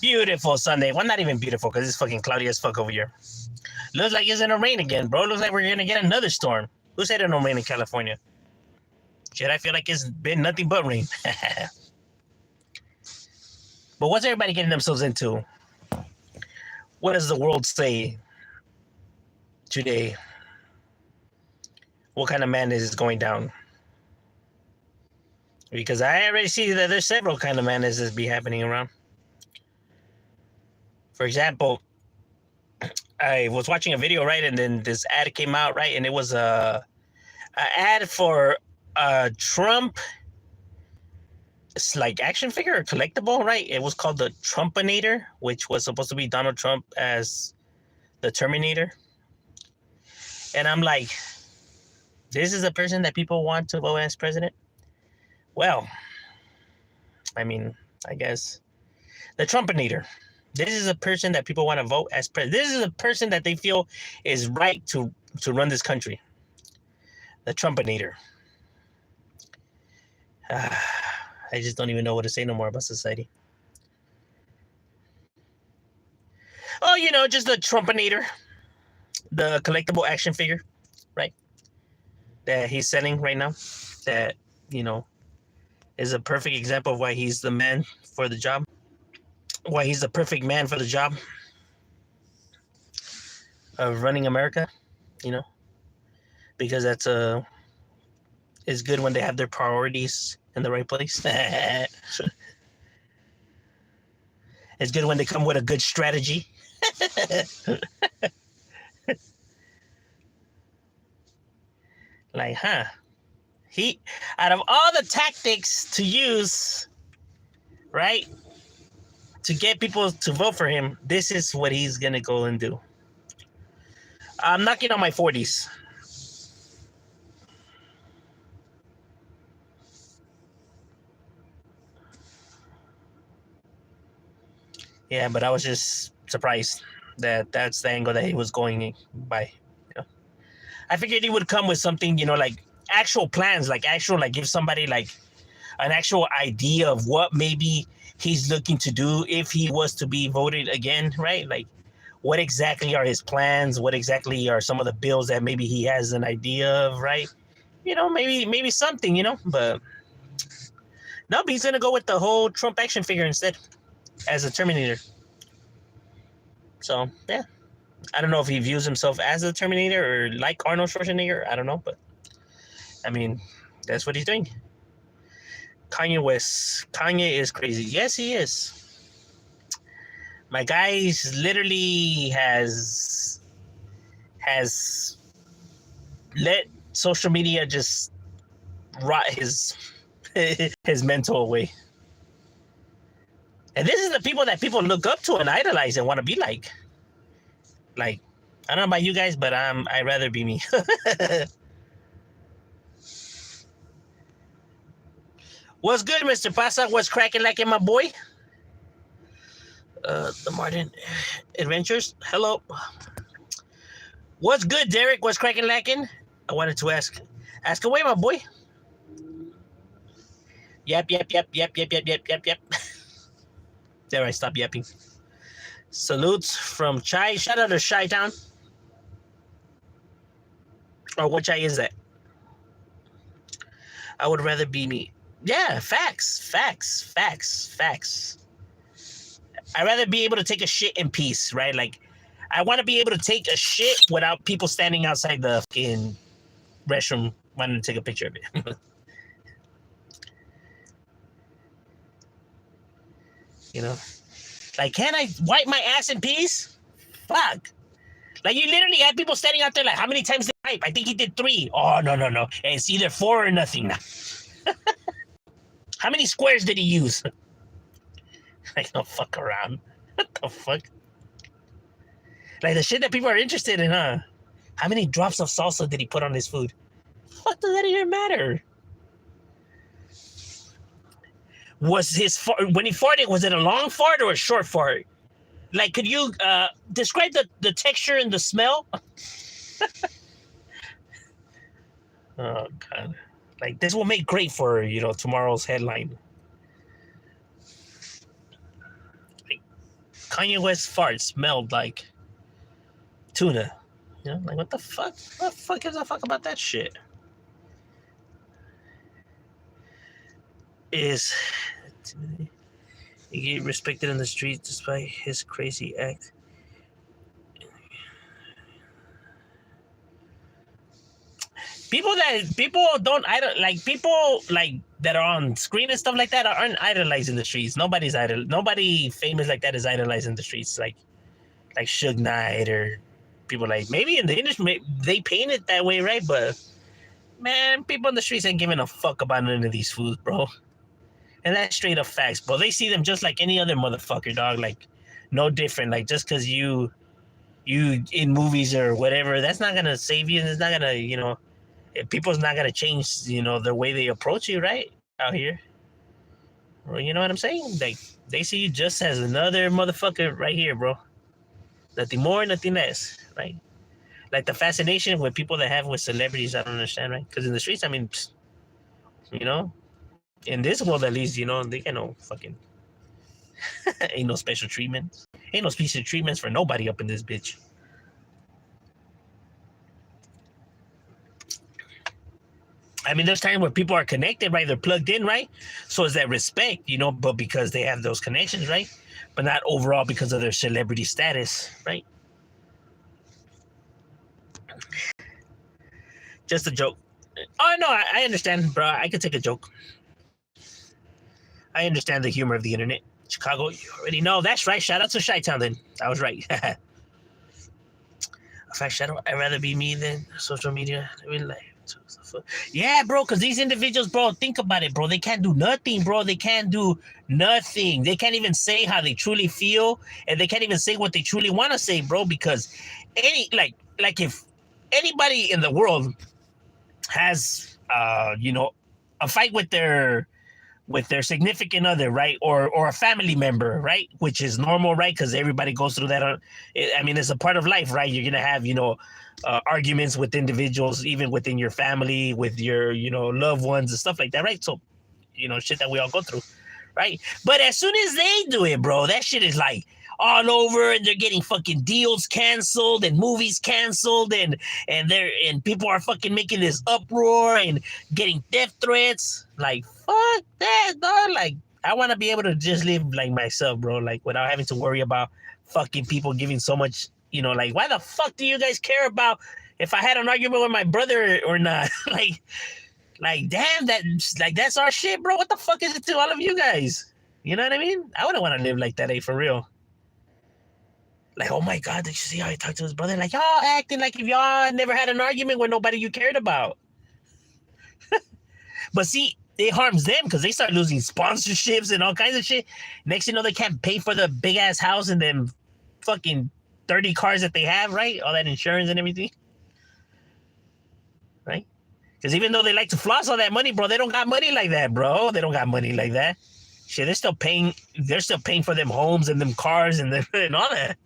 Beautiful Sunday. Well, not even beautiful because it's fucking cloudy as fuck over here. Looks like it's gonna rain again, bro. Looks like we're gonna get another storm. Who said it don't rain in California? Shit, I feel like it's been nothing but rain. But what's everybody getting themselves into? What does the world say today? What kind of madness is going down? Because I already see that there's several kind of madnesses be happening around. For example, I was watching a video, right, and then this ad came out, right, and it was a ad for Trump. It's like action figure or collectible, right? It was called the Trumpinator, which was supposed to be Donald Trump as the Terminator. And I'm like, this is a person that people want to vote as president? Well, I mean, I guess the Trumpinator. This is a person that people want to vote as president. This is a person that they feel is right to run this country. The Trumpinator. I just don't even know what to say no more about society. Oh, you know, just the Trumpinator. The collectible action figure, right? That he's selling right now. That, you know, is a perfect example of why he's the man for the job. Why he's the perfect man for the job of running America, you know? Because that's is good when they have their priorities in the right place. It's good when they come with a good strategy. Like, huh? He, out of all the tactics to use, right, to get people to vote for him, this is what he's gonna go and do. I'm knocking on my 40s. Yeah, but I was just surprised that that's the angle that he was going by. You know? I figured he would come with something, you know, like actual plans, like actual, like give somebody like an actual idea of what maybe he's looking to do if he was to be voted again, right? Like, what exactly are his plans? What exactly are some of the bills that maybe he has an idea of, right? You know, maybe something, you know, but no, he's gonna go with the whole Trump action figure instead as a Terminator. So yeah, I don't know if he views himself as a Terminator or like Arnold Schwarzenegger. I don't know, but I mean, that's what he's doing. Kanye West. Kanye is crazy. Yes, he is. My guy literally has let social media just rot his his mental away. And this is the people that people look up to and idolize and want to be like. Like, I don't know about you guys, but I'd rather be me. What's good, Mr. Pasa? What's cracking like in my boy? The Martin Adventures. Hello. What's good, Derek? What's cracking lacking? I wanted to ask away, my boy. Yep. There, I stop yapping. Salutes from Chai. Shout out to Chi Town. Or what Chai is that? I would rather be me. Yeah, facts. I'd rather be able to take a shit in peace, right? Like, I want to be able to take a shit without people standing outside the fucking restroom wanting to take a picture of it. You know? Like, can I wipe my ass in peace? Fuck. Like, you literally had people standing out there like, how many times did he wipe? I think he did 3. Oh, no. It's either 4 or nothing now. How many squares did he use? Like, no fuck around. What the fuck? Like, the shit that people are interested in, huh? How many drops of salsa did he put on his food? What does that even matter? Was his when he farted, was it a long fart or a short fart? Like, could you describe the texture and the smell? Oh, God. Like, this will make great for, you know, tomorrow's headline. Kanye West farts smelled like tuna. You know, like what the fuck? What the fuck gives a fuck about that shit? Is he get respected in the streets despite his crazy act? People don't like people like that are on screen and stuff like that aren't idolizing the streets. Nobody famous like that is idolizing the streets like Suge Knight or people like maybe in the industry they paint it that way, right? But man, people in the streets ain't giving a fuck about none of these fools, bro. And that's straight up facts, bro. They see them just like any other motherfucker, dog. Like no different. Like just because you in movies or whatever, that's not gonna save you. And it's not gonna people's not gonna change, the way they approach you, right? Out here. Well, you know what I'm saying? Like they see you just as another motherfucker right here, bro. Nothing more, nothing less, right? Like the fascination with people that have with celebrities, I don't understand, right? Because in the streets, I mean, in this world at least, they get no fucking ain't no special treatments. Ain't no special treatments for nobody up in this bitch. I mean, there's times where people are connected, right? They're plugged in, right? So is that respect, but because they have those connections, right? But not overall because of their celebrity status, right? Just a joke. Oh, no, I understand, bro. I could take a joke. I understand the humor of the internet. Chicago, you already know. That's right. Shout out to Chi-Town then. I was right. In fact, I'd rather be me than social media. Real life. Yeah, bro, because these individuals, bro, think about it, bro. They can't do nothing, bro. They can't do nothing. They can't even say how they truly feel, and they can't even say what they truly want to say, bro, because if anybody in the world has, a fight with their significant other, right, or a family member, right, which is normal, right, because everybody goes through that. I mean, it's a part of life, right? You're gonna have, arguments with individuals, even within your family, with your, loved ones and stuff like that, right? So, shit that we all go through, right? But as soon as they do it, bro, that shit is like all over, and they're getting fucking deals canceled and movies canceled, and people are fucking making this uproar and getting death threats. Like, fuck that, dog. Like, I want to be able to just live like myself, bro, like without having to worry about fucking people giving so much, like, why the fuck do you guys care about if I had an argument with my brother or not? like, damn, that's our shit, bro. What the fuck is it to all of you guys? You know what I mean? I wouldn't want to live like that, for real. Like, oh my God, did you see how he talked to his brother? Like, y'all acting like if y'all never had an argument with nobody you cared about. But see, it harms them because they start losing sponsorships and all kinds of shit. Next thing you know, they can't pay for the big ass house and them fucking 30 cars that they have, right? All that insurance and everything. Right? Because even though they like to floss all that money, bro, they don't got money like that, bro. They don't got money like that. Shit, they're still paying for them homes and them cars and all that.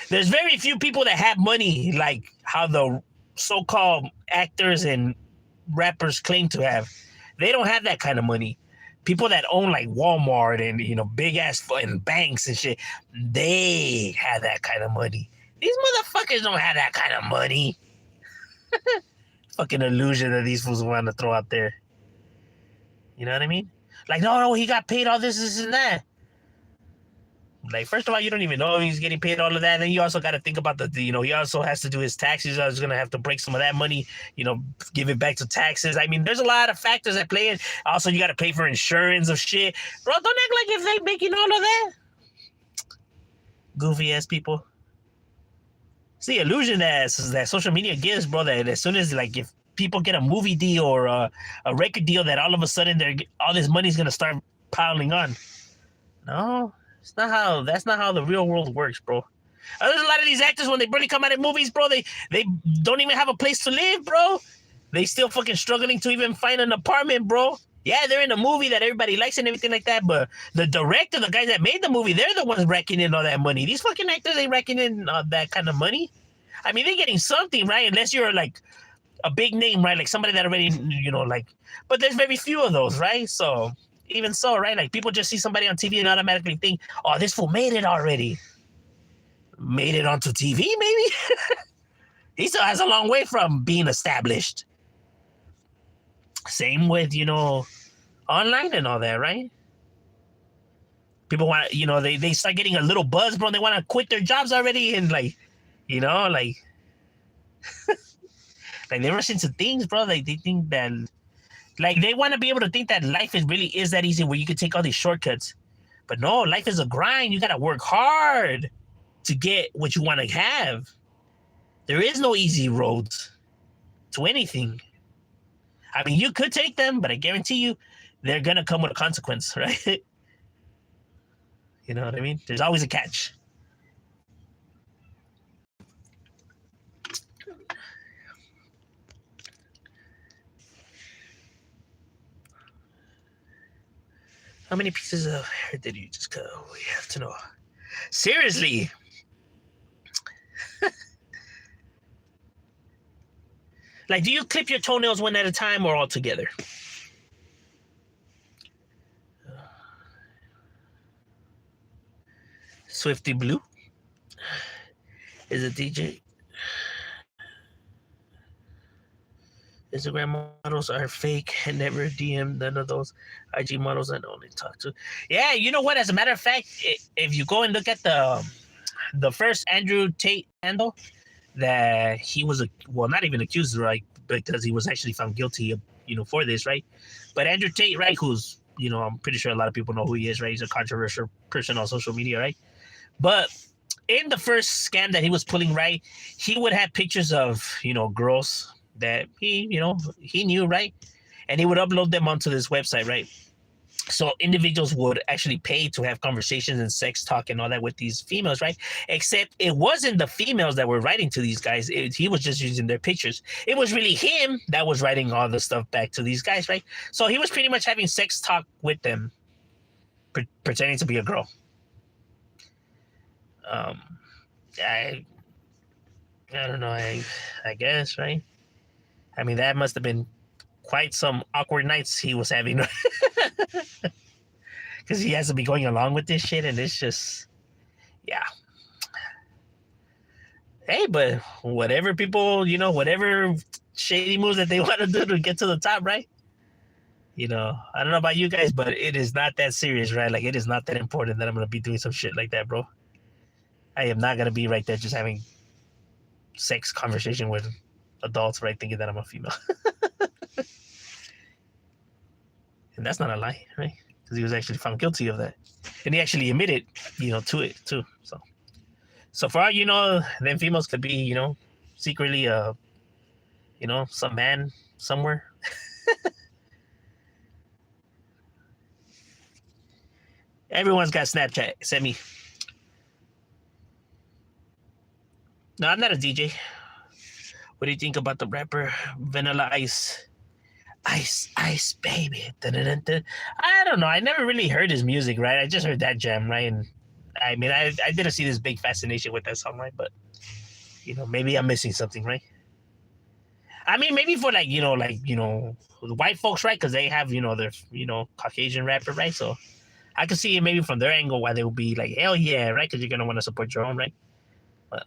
There's very few people that have money like how the so-called actors and rappers claim to have. They don't have that kind of money. People that own like Walmart and big ass and banks and shit, they have that kind of money. These motherfuckers don't have that kind of money. Fucking illusion that these fools want to throw out there. You know what I mean? Like, no, he got paid all this and that. Like, first of all, you don't even know if he's getting paid all of that. And then you also got to think about he also has to do his taxes. I was going to have to break some of that money, give it back to taxes. I mean, there's a lot of factors that play in. Also, you got to pay for insurance of shit. Bro, don't act like if they making all of that. Goofy ass people. See, illusion that social media gives, bro, that as soon as, like, if people get a movie deal or a record deal, that all of a sudden all this money's going to start piling on. No. That's not how the real world works, bro. There's a lot of these actors, when they really come out of movies, bro, they don't even have a place to live, bro. They still fucking struggling to even find an apartment, bro. Yeah, they're in a movie that everybody likes and everything like that, but the director, the guys that made the movie, they're the ones racking in all that money. These fucking actors ain't racking in that kind of money. I mean, they're getting something, right? Unless you're like a big name, right? Like somebody that already, like, but there's very few of those, right? So even so, right? Like people just see somebody on TV and automatically think, "Oh, this fool made it already." Made it onto TV, maybe. He still has a long way from being established. Same with online and all that, right? People want they start getting a little buzz, bro. And they want to quit their jobs already, and like like they rush into things, bro. Like they think that like they want to be able to think that life is that easy where you can take all these shortcuts. But no, life is a grind. You gotta work hard to get what you want to have. There is no easy roads to anything. I mean, you could take them, but I guarantee you they're gonna come with a consequence, right? You know what I mean? There's always a catch. How many pieces of hair did you just cut? We have to know. Seriously. Like, do you clip your toenails one at a time or all together? Swifty Blue is a DJ. Instagram models are fake and never DM none of those IG models I only talk to. Yeah, you know what? As a matter of fact, if you go and look at the first Andrew Tate handle, that he was not even accused, right? Because he was actually found guilty of, for this, right? But Andrew Tate, right, who's, I'm pretty sure a lot of people know who he is, right? He's a controversial person on social media, right? But in the first scam that he was pulling, right, he would have pictures of, girls that he knew, right? And he would upload them onto this website, right? So individuals would actually pay to have conversations and sex talk and all that with these females, right? Except it wasn't the females that were writing to these guys. He was just using their pictures. It was really him that was writing all the stuff back to these guys, right? So he was pretty much having sex talk with them, pretending to be a girl. I don't know. I guess, right? I mean, that must have been quite some awkward nights he was having. Because he has to be going along with this shit, and it's just, yeah. Hey, but whatever people, whatever shady moves that they want to do to get to the top, right? I don't know about you guys, but it is not that serious, right? Like, it is not that important that I'm going to be doing some shit like that, bro. I am not going to be right there just having sex conversation with adults, right? Thinking that I'm a female. And that's not a lie, right? Because he was actually found guilty of that. And he actually admitted, to it, too. So for all you know, then females could be, secretly, some man somewhere. Everyone's got Snapchat. Send me. No, I'm not a DJ. What do you think about the rapper Vanilla Ice? Ice, baby. Dun-dun-dun-dun. I don't know. I never really heard his music, right? I just heard that jam, right? And I mean, I didn't see this big fascination with that song, right? But, maybe I'm missing something, right? I mean, maybe for the white folks, right? Because they have, their, Caucasian rapper, right? So I could see it maybe from their angle why they would be like, hell yeah, right? Because you're going to want to support your own, right? But,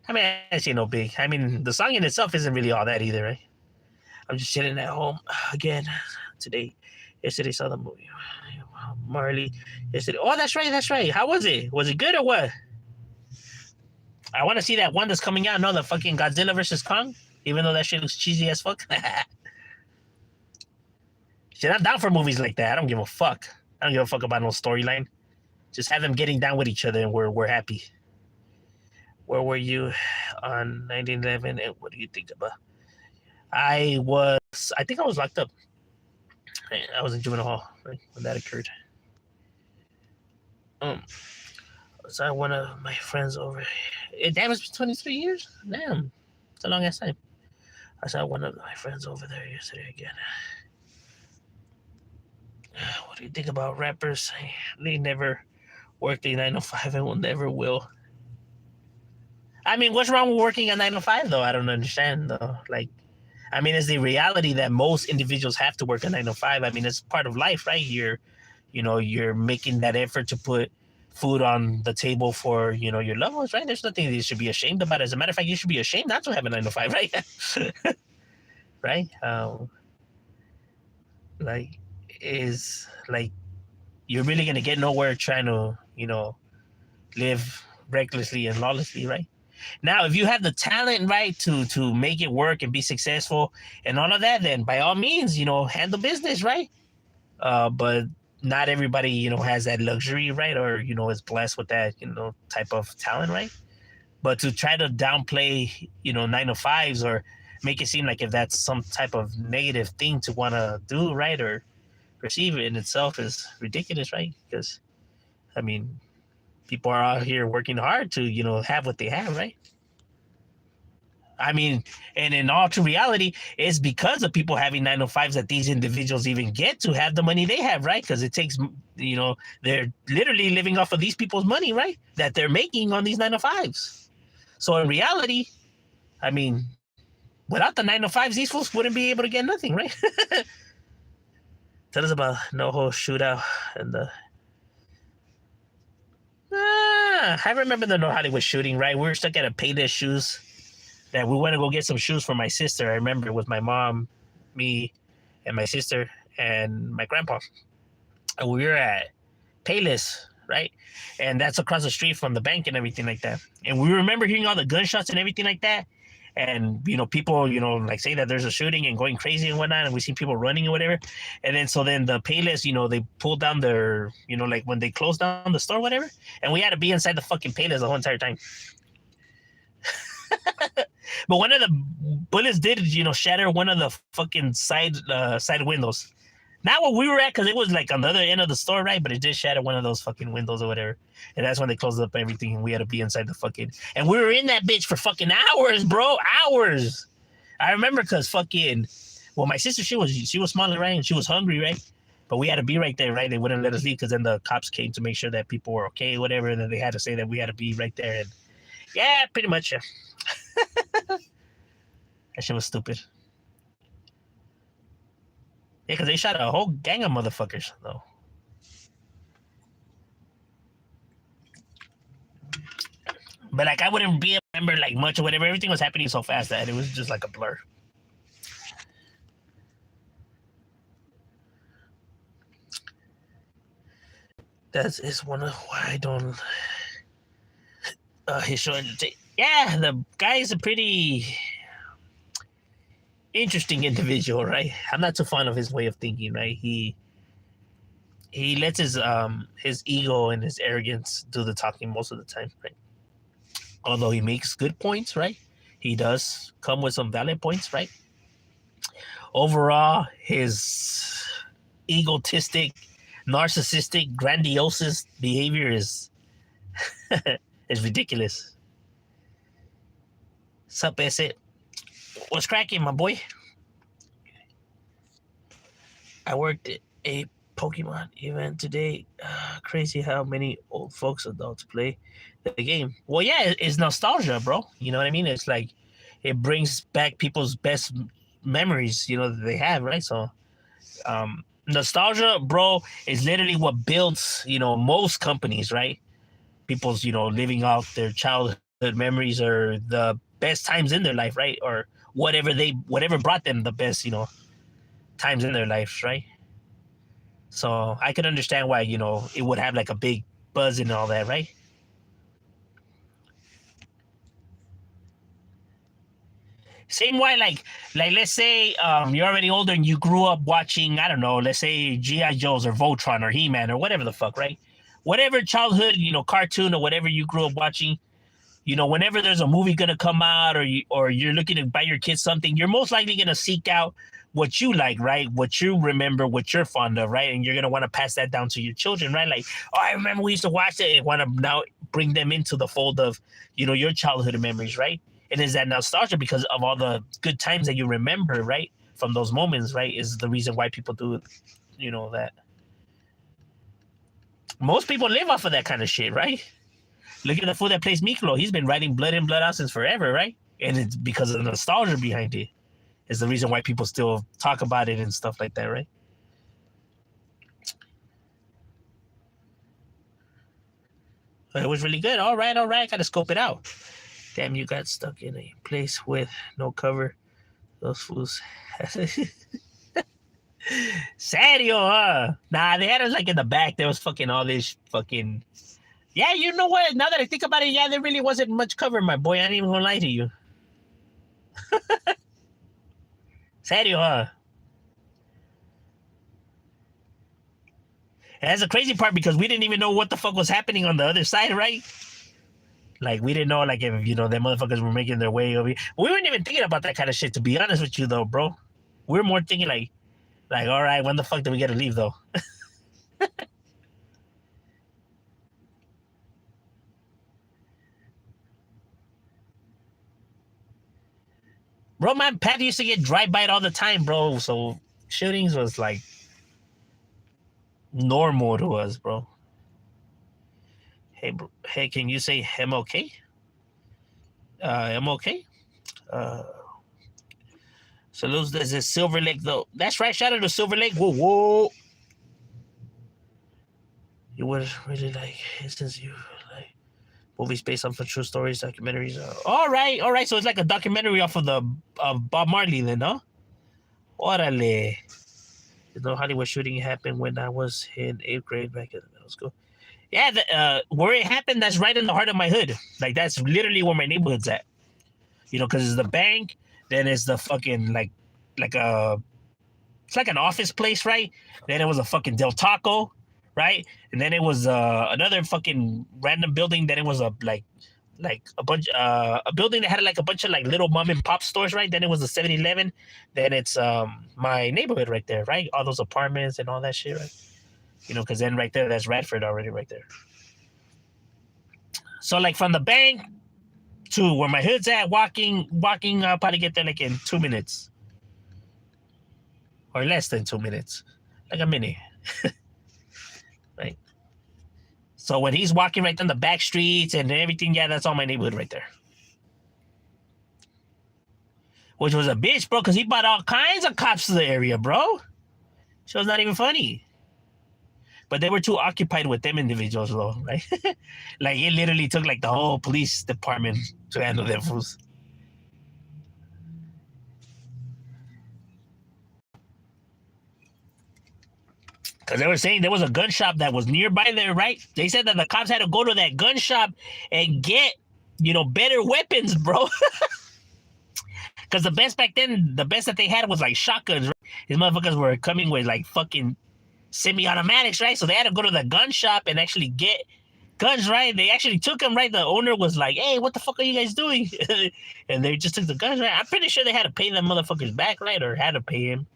I mean, I see no big. I mean, the song in itself isn't really all that either, right? I'm just chilling at home again today. Yesterday saw the movie. Marley. Yesterday. Oh, that's right. How was it? Was it good or what? I want to see that one that's coming out. No, the fucking Godzilla versus Kong. Even though that shit looks cheesy as fuck. Shit, I'm down for movies like that. I don't give a fuck. I don't give a fuck about no storyline. Just have them getting down with each other and we're happy. Where were you on 1911? And what do you think about? I think I was locked up. I was in juvenile hall, right, when that occurred. Was I one of my friends over? Damn, it's been 23 years? Damn, it's a long ass time. I saw one of my friends over there yesterday again. What do you think about rappers? They never worked a 9 to 5 and will never will. I mean, what's wrong with working a 9 to 5 though? I don't understand though. Like, I mean, it's the reality that most individuals have to work a 9 to 5. I mean, it's part of life, right? You're making that effort to put food on the table for, your loved ones, right? There's nothing that you should be ashamed about. As a matter of fact, you should be ashamed not to have a 9 to 5, right? Right? Like, is like, you're really going to get nowhere trying to, live recklessly and lawlessly, right? Now, if you have the talent, right, to make it work and be successful and all of that, then by all means, handle business, right? But not everybody, has that luxury, right? Or, is blessed with that, type of talent, right? But to try to downplay, 9 to 5s or make it seem like if that's some type of negative thing to want to do, right? Or perceive it in itself is ridiculous, right? Because, I mean, people are out here working hard to, have what they have, right? I mean, and in all true reality, it's because of people having 9 to 5s that these individuals even get to have the money they have, right? Because it takes, they're literally living off of these people's money, right? That they're making on these 9 to 5s. So in reality, I mean, without the 9 to 5s, these folks wouldn't be able to get nothing, right? Tell us about NoHo shootout and the. I remember the No Hollywood shooting, right? We were stuck at a Payless Shoes. That we went to go get some shoes for my sister. I remember with my mom, me, and my sister, and my grandpa. And we were at Payless, right? And that's across the street from the bank and everything like that. And we remember hearing all the gunshots and everything like that. And, people, like say that there's a shooting and going crazy and whatnot. And we see people running or whatever. And then the Payless, they pulled down their, like when they closed down the store or whatever. And we had to be inside the fucking Payless the whole entire time. But one of the bullets did, shatter one of the fucking side windows. Not where we were at, because it was like on the other end of the store, right? But it did shatter one of those fucking windows or whatever. And that's when they closed up everything, and we had to be inside the fucking. And we were in that bitch for fucking hours, bro, hours. I remember because fucking. Well, my sister, she was smaller, right? And she was hungry, right? But we had to be right there, right? They wouldn't let us leave because then the cops came to make sure that people were okay, whatever. And then they had to say that we had to be right there. And yeah, pretty much. Yeah. That shit was stupid. Yeah, because they shot a whole gang of motherfuckers, though. But, like, I wouldn't be able to remember, like, much or whatever. Everything was happening so fast that it was just like a blur. That is one of why I don't... He's showing... Yeah, the guy is a pretty... interesting individual, right? I'm not too fond of his way of thinking, right? He lets his ego and his arrogance do the talking most of the time, right? Although he makes good points, right? He does come with some valid points, right? Overall, his egotistic, narcissistic, grandiose behavior is is ridiculous. Sup, S it. What's cracking, my boy? I worked at a Pokemon event today. Crazy how many old folks, adults play the game. Well, yeah, it's nostalgia, bro. You know what I mean? It's like it brings back people's best memories, that they have, right? So, nostalgia, bro, is literally what builds, most companies, right? People's, living out their childhood memories or the best times in their life, right? Or whatever brought them the best, times in their lives, right? So I could understand why, it would have like a big buzz and all that, right? Same way, like let's say you're already older and you grew up watching, I don't know, let's say G.I. Joe's or Voltron or He-Man or whatever the fuck, right? Whatever childhood, cartoon or whatever you grew up watching, whenever there's a movie gonna come out or you're looking to buy your kids something, you're most likely gonna seek out what you like, right? What you remember, what you're fond of, right? And you're gonna want to pass that down to your children, right? Like, oh, I remember we used to watch it, and want to now bring them into the fold of, your childhood memories, right? It is that nostalgia because of all the good times that you remember, right? From those moments, right? Is the reason why people do, that. Most people live off of that kind of shit, right? Look at the fool that plays Miklo. He's been writing Blood In, Blood Out since forever, right? And it's because of the nostalgia behind it. is the reason why people still talk about it and stuff like that, right? But it was really good. All right, gotta scope it out. Damn, you got stuck in a place with no cover. Those fools. Serio, huh? Nah, they had us like in the back. There was fucking all this fucking. Yeah, you know what? Now that I think about it, yeah, there really wasn't much cover, my boy. I ain't even gonna lie to you. Serio, huh? And that's the crazy part because we didn't even know what the fuck was happening on the other side, right? Like we didn't know, like if them motherfuckers were making their way over here. We weren't even thinking about that kind of shit. To be honest with you, though, bro, we were more thinking like, all right, when the fuck do we get to leave, though? Bro, man, Pat used to get drive-by it all the time, bro. So shootings was like normal to us, bro. Hey, bro, hey, can you say I'm okay? I'm okay. So there's a Silver Lake though. That's right. Shout out to Silver Lake. Whoa, whoa. You would really like since you like movies based on true stories, documentaries. All right. So it's like a documentary off of the Bob Marley, then, no? Orale. You know, Hollywood shooting happened when I was in 8th grade back in middle school. Yeah, where it happened, that's right in the heart of my hood. Like that's literally where my neighborhood's at. You know, because it's the bank, then it's the fucking like a it's like an office place, right? Then it was a fucking Del Taco, right? And then it was another fucking random building. Then it was a a building that had like a bunch of like little mom and pop stores, right? Then it was a 7-Eleven. Then it's my neighborhood right there, right? All those apartments and all that shit, right? You know, because then right there, that's Radford already right there. So like from the bank to where my hood's at, walking, I'll probably get there like in 2 minutes. Or less than 2 minutes. Like a minute. Right? So when he's walking right down the back streets and everything, yeah, that's all my neighborhood right there. Which was a bitch, bro, because he brought all kinds of cops to the area, bro. So it's not even funny. But they were too occupied with them individuals, though, right? Like, it literally took, like, the whole police department to handle them fools. Because they were saying there was a gun shop that was nearby there, right? They said that the cops had to go to that gun shop and get, better weapons, bro. Because the best back then, the best that they had was, like, shotguns, right? These motherfuckers were coming with, like, fucking semi-automatics, right? So they had to go to the gun shop and actually get guns, right? They actually took them, right? The owner was like, hey, what the fuck are you guys doing? And they just took the guns, right? I'm pretty sure they had to pay them motherfuckers back, right? Or had to pay him,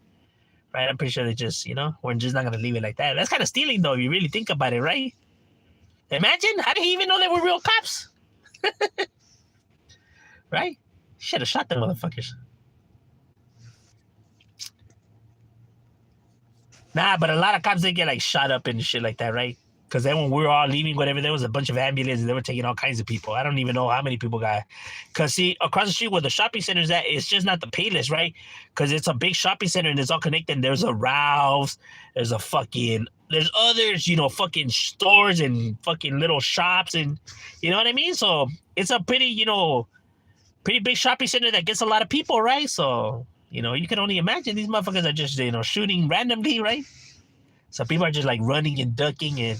right? I'm pretty sure they just, we're just not going to leave it like that. That's kind of stealing, though, if you really think about it, right? Imagine, how did he even know they were real cops? Right? Should have shot them motherfuckers. Nah, but a lot of cops, they get, like, shot up and shit like that, right? Because then when we were all leaving, whatever, there was a bunch of ambulances. They were taking all kinds of people. I don't even know how many people got. Because, see, across the street where the shopping center is at, it's just not the Payless, right? Because it's a big shopping center and it's all connected. There's a Ralph's. There's others, fucking stores and fucking little shops. And, you know what I mean? So it's a pretty, pretty big shopping center that gets a lot of people, right? So, you can only imagine these motherfuckers are just, shooting randomly, right? So people are just like running and ducking and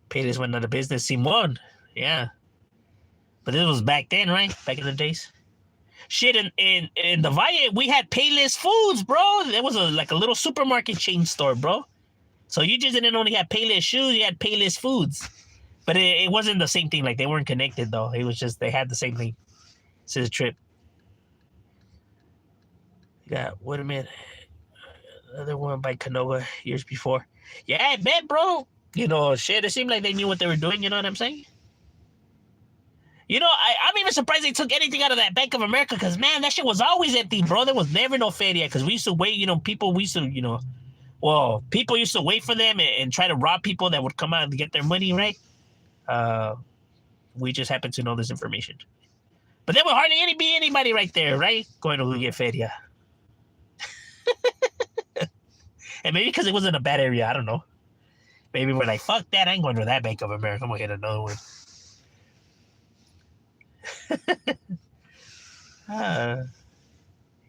Payless went out of business. Simon, yeah. But this was back then, right? Back in the days. Shit, in the Valle, we had Payless Foods, bro. There was a little supermarket chain store, bro. So you just didn't only have Payless shoes, you had Payless Foods. But it wasn't the same thing. Like, they weren't connected, though. It was just, they had the same thing. This is a trip. Yeah, wait a minute. Another one by Canoga years before. Yeah, I bet, bro. Shit, it seemed like they knew what they were doing. You know what I'm saying? I'm even surprised they took anything out of that Bank of America because, man, that shit was always empty, bro. There was never no Fed yet because we used to wait. People used to wait for them and try to rob people that would come out and get their money, right? We just happened to know this information. But there would hardly be anybody right there, right? Going to get fed, yeah. And maybe because it wasn't a bad area, I don't know. Maybe we're like, fuck that, I ain't going to that Bank of America. I'm gonna get another one.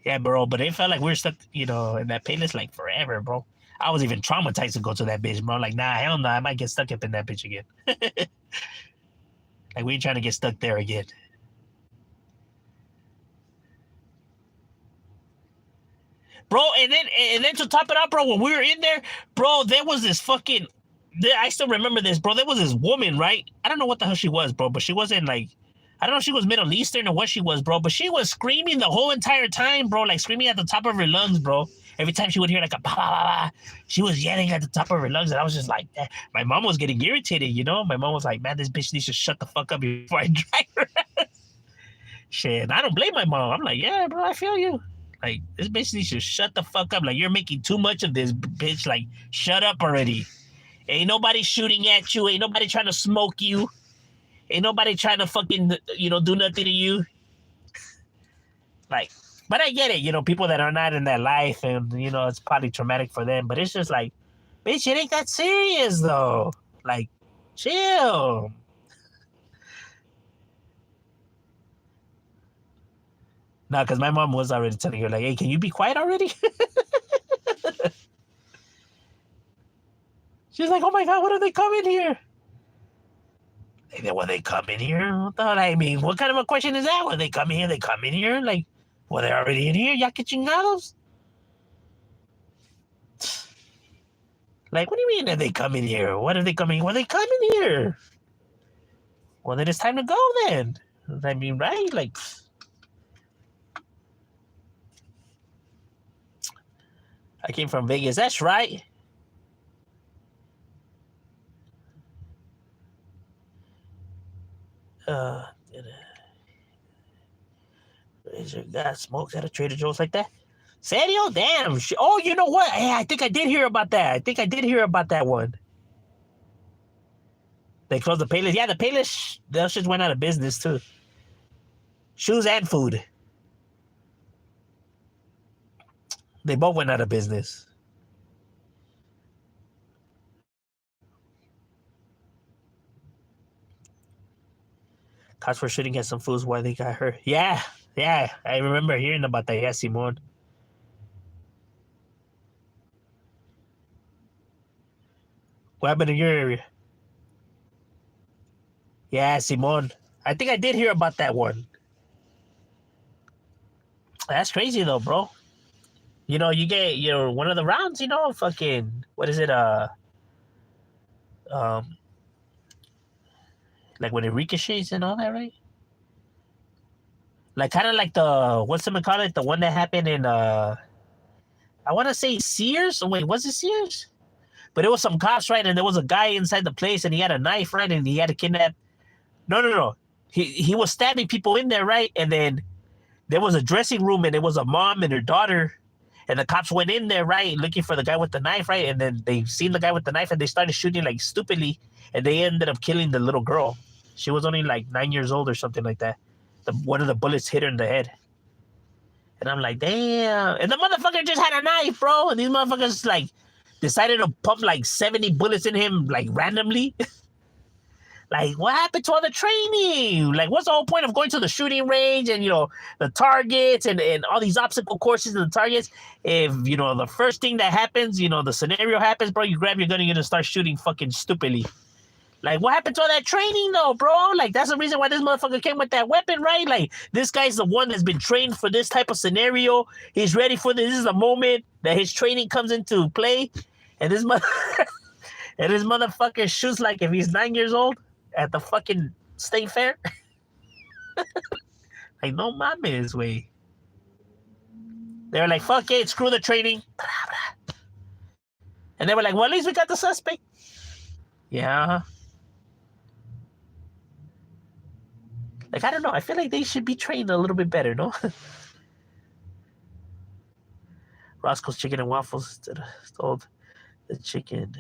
Yeah, bro. But it felt like we were stuck, in that Payless like forever, bro. I was even traumatized to go to that bitch, bro. Like, nah, hell no, I might get stuck up in that bitch again. Like, we ain't trying to get stuck there again. Bro, and then to top it up, bro, when we were in there, bro, there was this fucking I still remember this, bro. There was this woman, right? I don't know what the hell she was, bro, but she wasn't like I don't know if she was Middle Eastern or what she was, bro, but she was screaming the whole entire time, bro, like screaming at the top of her lungs, bro. Every time she would hear like a bah, bah, bah, she was yelling at the top of her lungs, and I was just like, my mom was getting irritated, My mom was like, man, this bitch needs to shut the fuck up before I drive her. Shit, and I don't blame my mom. I'm like, yeah, bro, I feel you. Like, this bitch needs to shut the fuck up. Like, you're making too much of this, bitch. Like, shut up already. Ain't nobody shooting at you. Ain't nobody trying to smoke you. Ain't nobody trying to fucking, do nothing to you. Like, but I get it. People that are not in that life and, it's probably traumatic for them. But it's just like, bitch, it ain't that serious, though. Like, chill. No, because my mom was already telling her, like, hey, can you be quiet already? She's like, oh my God, what are they coming here? Like, when they come in here? What the hell? I mean, what kind of a question is that? When they come in here, they come in here? Like, well, they're already in here? Ya que chingados? Like, what do you mean that they come in here? What are they coming? Well, they come in here. Well, then it's time to go then. I mean, right? Like, I came from Vegas. That's right. Is there got smokes at a Trader Joe's like that? Serio? Damn. Oh, you know what? Hey, I think I did hear about that. I think I did hear about that one. They closed the Payless. Yeah, the Payless, those shit went out of business too. Shoes and food. They both went out of business. Cops were shooting at some fools while they got hurt. Yeah, I remember hearing about that. Yeah, Simon. What happened in your area? Yeah, Simon. I think I did hear about that one. That's crazy though, bro. You get one of the rounds, fucking what is it? Um, like when it ricochets and all that, right? Like kind of like the what's it call it? The one that happened in I want to say Sears. Wait, was it Sears? But it was some cops, right? And there was a guy inside the place, and he had a knife, right? And he had to kidnap. No. He was stabbing people in there, right? And then there was a dressing room, and it was a mom and her daughter, and the cops went in there, right, looking for the guy with the knife, right? And then they seen the guy with the knife, and they started shooting like stupidly, and they ended up killing the little girl. She was only like 9 years old or something like that. One of the bullets hit her in the head. And I'm like, damn. And the motherfucker just had a knife, bro. And these motherfuckers like decided to pump like 70 bullets in him like randomly. Like, what happened to all the training? Like, what's the whole point of going to the shooting range and, the targets and all these obstacle courses and the targets? If, the first thing that happens, the scenario happens, bro, you grab your gun and you're going to start shooting fucking stupidly. Like, what happened to all that training, though, bro? Like, that's the reason why this motherfucker came with that weapon, right? Like, this guy's the one that's been trained for this type of scenario. He's ready for this. This is the moment that his training comes into play. And this motherfucker shoots like if he's 9 years old at the fucking state fair. Like, no mames, way. They were like, fuck it, screw the training. And they were like, well, at least we got the suspect. Yeah. Like, I don't know. I feel like they should be trained a little bit better, no? Roscoe's Chicken and Waffles told the chicken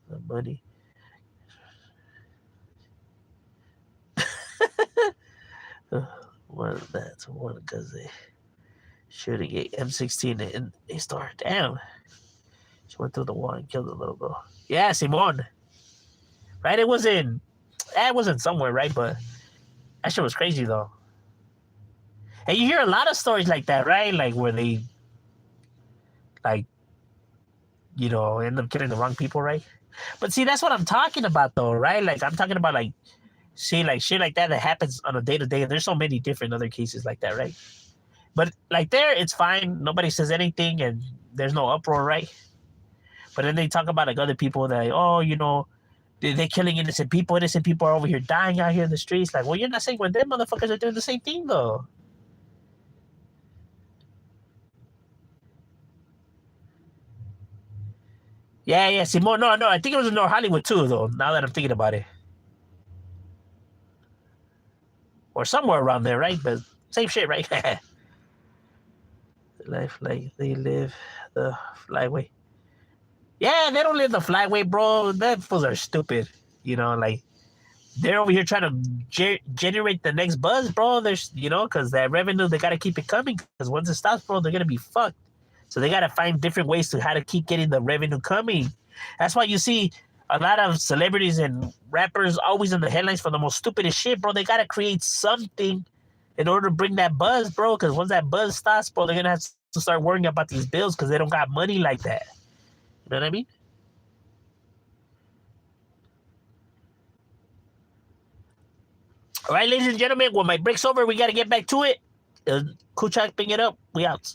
the money. One that's one because they shooting a M16 in a store. Damn. She went through the wall and killed the little girl. Yeah, Simone. Right? It wasn't somewhere, right? But that shit was crazy though. And you hear a lot of stories like that, right? Like where they like end up killing the wrong people, right? But see, that's what I'm talking about though, right? Like I'm talking about like see like shit like that happens on a day to day. There's so many different other cases like that, right? But like there, it's fine. Nobody says anything, and there's no uproar, right? But then they talk about like other people that, they're killing innocent people. Innocent people are over here dying out here in the streets. Like, well, you're not saying when them motherfuckers are doing the same thing though. Yeah, yeah. See, more. No, no. I think it was in North Hollywood too, though. Now that I'm thinking about it, or somewhere around there, right? But same shit, right? Life like they live the flyway. Yeah, they don't live the flyway, bro. That fools are stupid. Like they're over here trying to generate the next buzz, bro. There's, because that revenue, they got to keep it coming. Because once it stops, bro, they're going to be fucked. So they got to find different ways to how to keep getting the revenue coming. That's why you see a lot of celebrities and rappers always in the headlines for the most stupidest shit, bro. They got to create something in order to bring that buzz, bro. Because once that buzz stops, bro, they're going to have to start worrying about these bills because they don't got money like that. You know what I mean? All right, ladies and gentlemen, when my break's over, we got to get back to it. Cool chopping it up. We out.